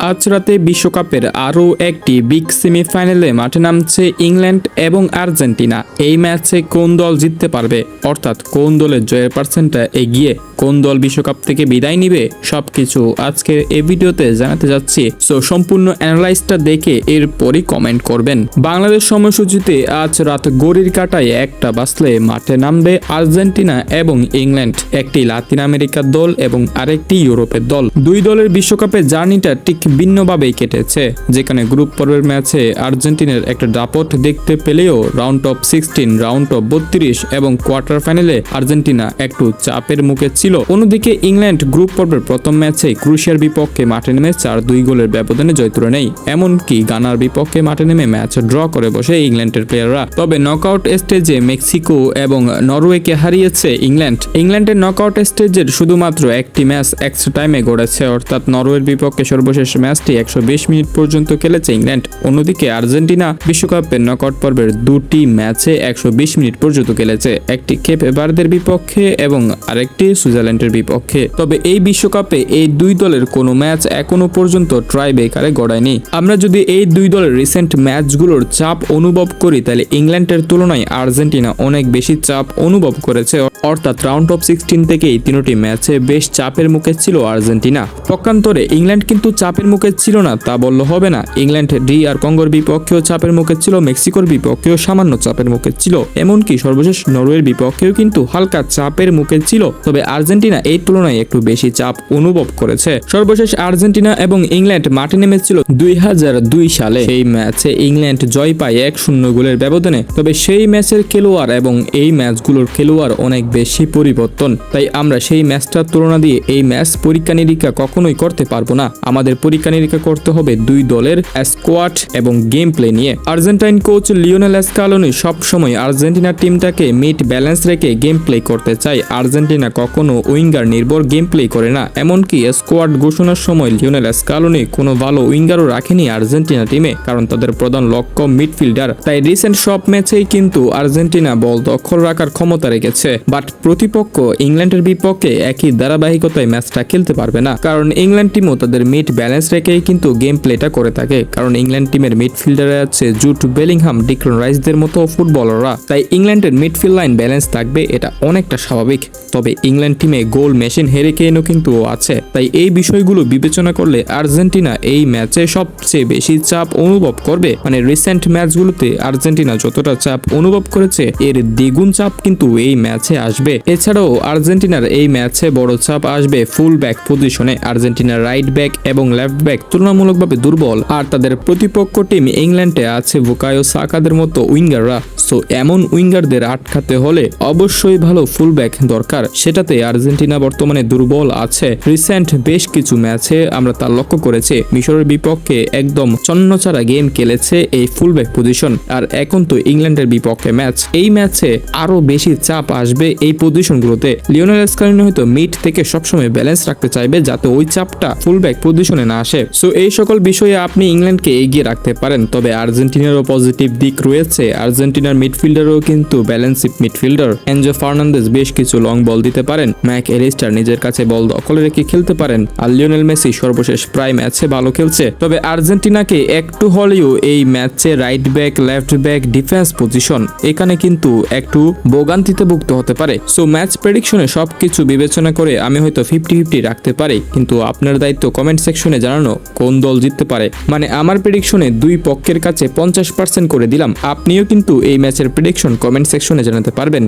আজ রাতে বিশ্বকাপের আরও একটি বিগ সেমিফাইনালে মাঠে নামছে ইংল্যান্ড এবং আর্জেন্টিনা। এই ম্যাচে কোন দল জিততে পারবে, অর্থাৎ কোন দলের জয়ের পার্সেন্টটা এগিয়ে, কোন দল বিশ্বকাপ থেকে বিদায় নিবে, সবকিছু আজকের এই ভিডিওতে জানাতে যাচ্ছি। সো সম্পূর্ণ অ্যানালাইসটা দেখে এরপরই কমেন্ট করবেন। বাংলাদেশ সময়সূচিতে আজ রাত ঘড়ির কাঁটায় 1টা বাজলে মাঠে নামবে আর্জেন্টিনা এবং ইংল্যান্ড, একটি লাতিন আমেরিকার দল এবং আরেকটি ইউরোপের দল। দুই দলের বিশ্বকাপের জার্নিটা ঠিক ভিন্নভাবেই কেটেছে, যেখানে গ্রুপ পর্বের ম্যাচে আর্জেন্টিনার একটা দাপট দেখতে পেলেও রাউন্ড অফ 16, রাউন্ড অফ 32 এবং কোয়ার্টার ফাইনালে আর্জেন্টিনা একটু চাপের মুখে ছিল। অন্যদিকে ইংল্যান্ড গ্রুপ পর্বের প্রথম ম্যাচে ক্রোয়েশিয়ার বিপক্ষে মাঠে নেমে 4-2 গোলের ব্যবধানে জয় তুলে নেয়। এমনকি গানার বিপক্ষে মাঠে নেমে ম্যাচ ড্র করে বসে ইংল্যান্ডের প্লেয়াররা। তবে নকআউট স্টেজে মেক্সিকো এবং নরওয়েকে হারিয়েছে ইংল্যান্ড। ইংল্যান্ডের নকআউট স্টেজের শুধুমাত্র একটি ম্যাচ এক্সট্রা টাইমে গড়েছে, অর্থাৎ নরওয়ের বিপক্ষে সর্বশেষ ম্যাচটি 120 মিনিট পর্যন্ত খেলেছে ইংল্যান্ড। অন্যদিকে আর্জেন্টিনা বিশ্বকাপের নকআউট পর্বের দুটি ম্যাচে 120 মিনিট পর্যন্ত খেলেছে, একটি কেপ ভার্দের বিপক্ষে এবং আরেকটি সুইজারল্যান্ডের বিপক্ষে। তবে এই বিশ্বকাপে এই দুই দলের কোনো ম্যাচ এখনো পর্যন্ত ট্রাই ব্রেকারে গড়ায়নি। আমরা যদি এই দুই দলের রিসেন্ট ম্যাচগুলোর চাপ অনুভব করি, তাহলে ইংল্যান্ডের তুলনায় আর্জেন্টিনা অনেক বেশি চাপ অনুভব করেছে, অর্থাৎ রাউন্ড অফ 16 থেকেই তিনটি ম্যাচে বেশ চাপের মুখে ছিল আর্জেন্টিনা। পক্ষান্তরে ইংল্যান্ড কিন্তু চাপের মুখে ছিল না তা বললে হবে না। ইংল্যান্ড আর কঙ্গোর বিপক্ষেও চাপের মুখে ছিল, মেক্সিকোর বিপক্ষেও সামান্য চাপের মুখে ছিল, এমনকি সর্বশেষ নরওয়ের বিপক্ষেও কিন্তু হালকা চাপের মুখে ছিল। তবে আর্জেন্টিনা এই তুলনায় একটু বেশি চাপ অনুভব করেছে। সর্বশেষ আর্জেন্টিনা এবং ইংল্যান্ড মাঠে নেমেছিল 2002 সালে। সেই ম্যাচে ইংল্যান্ড জয় পায় 1-0 গোলের ব্যবধানে। তবে সেই ম্যাচের খেলোয়াড় এবং এই ম্যাচগুলোর খেলোয়াড় অনেক বেশি পরিবর্তন, তাই আমরা সেই ম্যাচটার তুলনা দিয়ে এই ম্যাচ পরীক্ষা নিরীক্ষা কখনোই করতে পারবো না। আমাদের পরীক্ষা নিরীক্ষা করতে হবে দুই দলের স্কোয়াড এবং গেম প্লে নিয়ে। আর্জেন্টাইন কোচ লিওনেল স্কালোনি সবসময় আর্জেন্টিনার টিমটাকে মিড ব্যালেন্স রেখে গেম প্লে করতে চায়। আর্জেন্টিনা কখনো উইঙ্গার নির্ভর গেম প্লে করে না, এমনকি স্কোয়াড ঘোষণার সময় লিওনেল স্কালোনি কোনো ভালো উইঙ্গারও রাখেনি আর্জেন্টিনা টিমে, কারণ তাদের প্রধান লক্ষ্য মিডফিল্ডার। তাই রিসেন্ট সব ম্যাচেই কিন্তু আর্জেন্টিনা বল দখল রাখার ক্ষমতা রেখেছে, বাট প্রতিপক্ষ ইংল্যান্ডের বিপক্ষে একই ধারাবাহিকতায় ম্যাচটা খেলতে পারবে না, কারণ ইংল্যান্ড টিমও তাদের মিড ব্যালেন্স রেখেই কিন্তু গেম প্লেটা করে থাকে। কারণ ইংল্যান্ড টিমের মিডফিল্ডারে আছে জুট বেলিংহাম, ডিক্লান রাইসদের মতো ফুটবলাররা, তাই ইংল্যান্ডের মিডফিল্ড লাইন ব্যালেন্স থাকবে, এটা অনেকটা স্বাভাবিক। তবে ইংল্যান্ড টিমে গোল মেশিন হ্যারি কেইনও কিন্তু আছে, তাই এই বিষয়গুলো বিবেচনা করলে আর্জেন্টিনা এই ম্যাচে সবচেয়ে বেশি চাপ অনুভব করবে। মানে রিসেন্ট ম্যাচগুলোতে আর্জেন্টিনা যতটা চাপ অনুভব করেছে এর দ্বিগুণ চাপ কিন্তু এই ম্যাচে আসবে। এছাড়াও আর্জেন্টিনার এই ম্যাচে বড় চাপ আসবে ফুল ব্যাক পজিশনে। আর্জেন্টিনার রাইট ব্যাক এবং লেফট ব্যাক তুলনামূলকভাবে দুর্বল, আর তাদের প্রতিপক্ষ টিম ইংল্যান্ডে আছে বুকায়ো সাকাদের মতো উইঙ্গাররা। সো এমন উইঙ্গারদের আটকাতে হলে অবশ্যই ভালো ফুল ব্যাক দরকার, সেটাতে আর্জেন্টিনা বর্তমানে দুর্বল আছে। রিসেন্ট বেশ কিছু ম্যাচে আমরা তা লক্ষ্য করেছি, মিশরের বিপক্ষে একদম ছন্নছাড়া গেম খেলেছে এই ফুল ব্যাক পজিশন। আর এখন তো ইংল্যান্ডের বিপক্ষে ম্যাচ, এই ম্যাচে আরো বেশি চাপ আসবে এই পজিশনগুলোতে। লিওনেল স্কালোনি হয়তো মিড থেকে সবসময় ব্যালেন্স রাখতে চাইবে, যাতে ওই চাপটা ফুল ব্যাক পজিশনে না আসে। সো এই সকল বিষয়ে আপনি ইংল্যান্ডকে এগিয়ে রাখতে পারেন। তবে আর্জেন্টিনারও পজিটিভ দিক রয়েছে, আর্জেন্টিনার মিডফিল্ডারও কিন্তু ব্যালেন্সিভ মিডফিল্ডার। এনজো ফার্নান্দেজ বেশ কিছু লং বল দিতে পারেন, ম্যাক এলিস্টার নিজের কাছে বল দখলে রেখে খেলতে পারেন, আর লিওনেল মেসি সর্বশেষ প্রায় ম্যাচে ভালো খেলছে। তবে আর্জেন্টিনাকে একটু হলেও এই ম্যাচে right back, left back, defence position এখানে কিন্তু একটু ভোগান্তিতে ভুগতে হতে পারে। সো ম্যাচ প্রেডিকশনে সবকিছু বিবেচনা করে আমি হয়তো 50-50 রাখতে পারি, কিন্তু আপনার দায়িত্ব কমেন্ট সেকশনে জানানো কোন দল জিততে পারে। মানে আমার প্রেডিকশনে দুই পক্ষের কাছে 50% করে দিলাম, আপনিও কিন্তু এই ম্যাচের প্রেডিকশন কমেন্ট সেকশনে জানাতে পারবেন।